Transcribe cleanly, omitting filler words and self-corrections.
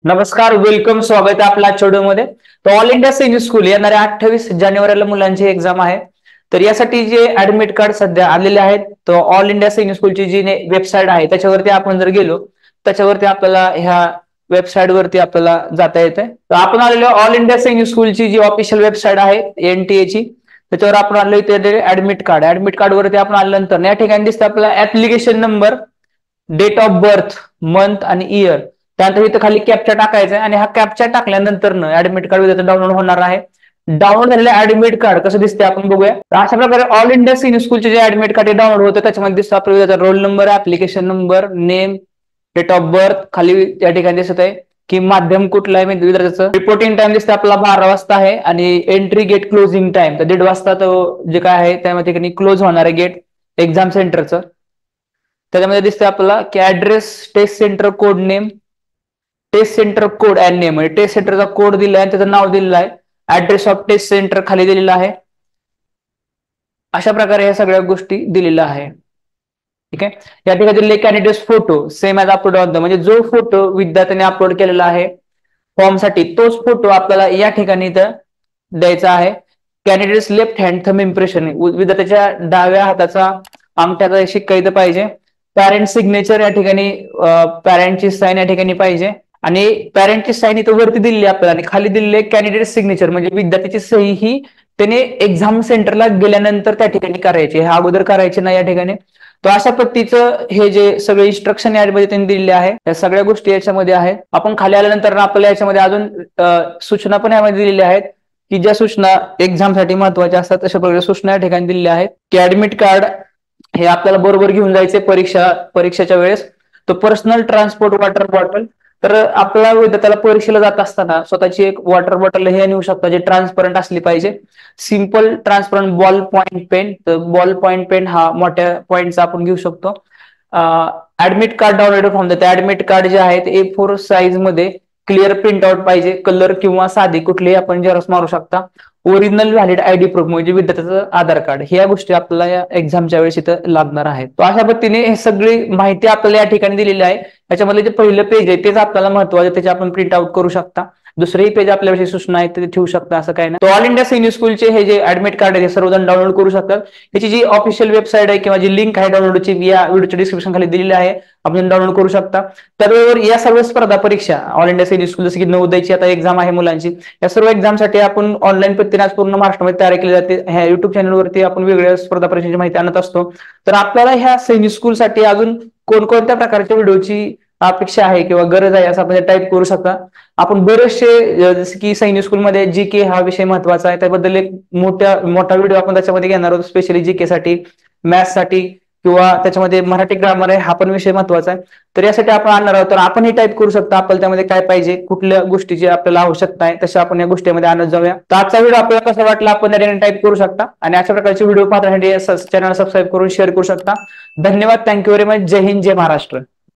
नमस्कार, वेलकम, स्वागत आहे आपल्या आजच्या व्हिडिओमध्ये. तर ऑल इंडिया सैनिक स्कूल येणाऱ्या 28 जानेवारीला मुलांची एक्झाम आहे. तर यासाठी जे ऍडमिट कार्ड सध्या आलेले आहेत, तर ऑल इंडिया सैनिक स्कूलची जी वेबसाईट आहे त्याच्यावरती आपण जर गेलो, त्याच्यावरती आपल्याला ह्या वेबसाईट वरती आपल्याला जाता येते. तर आपण आलेलो ऑल इंडिया सैनिक स्कूलची जी ऑफिशियल वेबसाईट आहे एनटीए ची, त्याच्यावर आपण आलो इथे ऍडमिट कार्ड वरती आपण आल्यानंतर या ठिकाणी दिसतं आपला application number, date of birth, month आणि इयर. त्यानंतर इथं खाली कॅप्चा टाकायचा आहे आणि हा कॅप्चा टाकल्यानंतर ऍडमिट कार्ड विद्यार्थी डाउनलोड होणार आहे. डाउनलोड झालेलं ऍडमिट कार्ड कसं दिसते आपण बघूया. तर अशा प्रकारे ऑल इंडिया सिनियर स्कूलचे जे ऍडमिट कार्ड डाउनलोड होतं त्याच्यामध्ये दिसतं आपल्या विद्यार्थ्याचा roll number, application number, name, date of birth. खाली या ठिकाणी दिसत आहे की माध्यम कुठलं आहे विद्यार्थ्याचं. रिपोर्टिंग टाइम दिसतं आपला 12 वाजता आहे आणि एंट्री गेट क्लोजिंग टाइम तर 1:30 वाजता तो जे काय आहे त्यामध्ये क्लोज होणार आहे गेट एक्झाम सेंटरचं. त्याच्यामध्ये दिसतं आपल्याला की address, test centre code name, test centre code and name, म्हणजे टेस्ट सेंटरचा कोड दिला आहे, त्याचं नाव दिलेलं आहे, ऍड्रेस ऑफ टेस्ट सेंटर खाली दिलेला आहे. अशा प्रकारे या सगळ्या गोष्टी दिलेल्या आहे. ठीक आहे. या ठिकाणी दिलेले candidate photo same as upload on the, म्हणजे जो फोटो विद्यार्थ्याने अपलोड केलेला आहे फॉर्मसाठी तोच फोटो आपल्याला या ठिकाणी इथं द्यायचा आहे. Candidates left hand thumb impression, विद्यार्थ्याच्या डाव्या हाताचा अंगठ्याचा शिक्का इथं पाहिजे. पॅरेंट सिग्नेचर, या ठिकाणी पॅरेंटची साईन या ठिकाणी पाहिजे आणि पॅरेंटची साईन इथं वरती दिलेली आपल्याला आणि खाली दिलेले कॅन्डिडेट सिग्नेचर, म्हणजे विद्यार्थ्याची सही ही त्याने एक्झाम सेंटरला गेल्यानंतर त्या ठिकाणी करायची, हा अगोदर करायचे नाही या ठिकाणी. तो अशा पद्धतीचं हे जे सगळे इन्स्ट्रक्शन यामध्ये त्यांनी दिलेले आहे, या सगळ्या गोष्टी याच्यामध्ये आहेत. आपण खाली आल्यानंतर आपल्याला याच्यामध्ये अजून सूचना पण यामध्ये दिलेल्या आहेत की ज्या सूचना एक्झामसाठी महत्वाच्या असतात तशा प्रकारे सूचना या ठिकाणी दिलेल्या आहेत की ऍडमिट कार्ड हे आपल्याला बरोबर घेऊन जायचे परीक्षेच्या वेळेस. तो पर्सनल ट्रान्सपोर्ट वॉटर बॉटल, तर आपला विद्यार्थ्याला परीक्षेला जात असताना स्वतःची एक वॉटर बॉटल हे नेऊ शकता जे ट्रान्सपरंट असली पाहिजे. Simple transparent ball point pen, तर बॉल पॉइंट पेन हा मोठ्या पॉइंटचा आपण घेऊ शकतो. ऍडमिट कार्ड डाउनलोड फॉर्म देते, ऍडमिट कार्ड जे आहे ते A4 साईज मध्ये क्लिअर प्रिंट आउट पाहिजे, कलर किंवा साधी कुठलीही आपण झेरॉक्स मारू शकता. ओरिजिनल व्हॅलिड आयडी प्रूफ म्हणजे विद्यार्थ्याचं आधार कार्ड, ह्या गोष्टी आपल्याला या एक्झामच्या वेळेस इथं लागणार आहेत. तो अशा पद्धतीने हे सगळी माहिती आपल्याला या ठिकाणी दिलेली आहे. त्याच्यामध्ये जे पहिलं पेज आहे तेच आपल्याला महत्वाचं, त्याचे आपण प्रिंट आउट करू शकता. दुसरेही पेज आपल्याविषयी सूचना आहेत ते ठेवू शकता, असं काही नाही. तो ऑल इंडिया सैनिक स्कूलचे हे जे ऍडमिट कार्ड आहे ते सर्वजण डाउनलोड करू शकतात. याची जी ऑफिशियल वेबसाईट आहे किंवा जी लिंक आहे डाउनलोडची या व्हिडिओच्या डिस्क्रिप्शन खाली दिलेली आहे, आपण डाउनलोड करू शकता. त्याबरोबर या सर्व स्पर्धा परीक्षा ऑल इंडिया सैनिक स्कूल, जसं की नवोदयची आता एक्झाम आहे मुलांची, या सर्व एक्झामसाठी आपण ऑनलाईन पद्धतीने आज पूर्ण महाराष्ट्रामध्ये तयारी केली जाते. ह्या युट्यूब चॅनलवरती आपण वेगवेगळ्या स्पर्धा परीक्षांची माहिती आणत असतो. तर आपल्याला ह्या सैनिक स्कूलसाठी अजून कोणकोणत्या प्रकारच्या व्हिडिओची अपेक्षा आहे किंवा गरज आहे असं आपण टाईप करू शकता. आपण बरेचसे जसे की सैनिक स्कूलमध्ये जीके हा विषय महत्वाचा आहे, त्याबद्दल एक मोठा व्हिडिओ आपण त्याच्यामध्ये घेणार आहोत, स्पेशली जीके साठी, मॅथ्स साठी किंवा त्याच्यामध्ये मराठी ग्रामर आहे, हा पण विषय महत्वाचा आहे. तर यासाठी आपण आणणार आहोत. तर आपण हे टाईप करू शकता आपल्याला त्यामध्ये काय पाहिजे, कुठल्या गोष्टीची आपल्याला आवश्यकता आहे, तशा आपण या गोष्टीमध्ये आणत जाऊया. तर आजचा व्हिडिओ आपल्याला कसा वाटला आपण त्या टाईप करू शकता आणि अशा प्रकारचे व्हिडिओ पाहण्यासाठी चॅनल सबस्क्राईब करून शेअर करू शकता. धन्यवाद, थँक्यू व्हेरी मच. जय हिंद, जय महाराष्ट्र.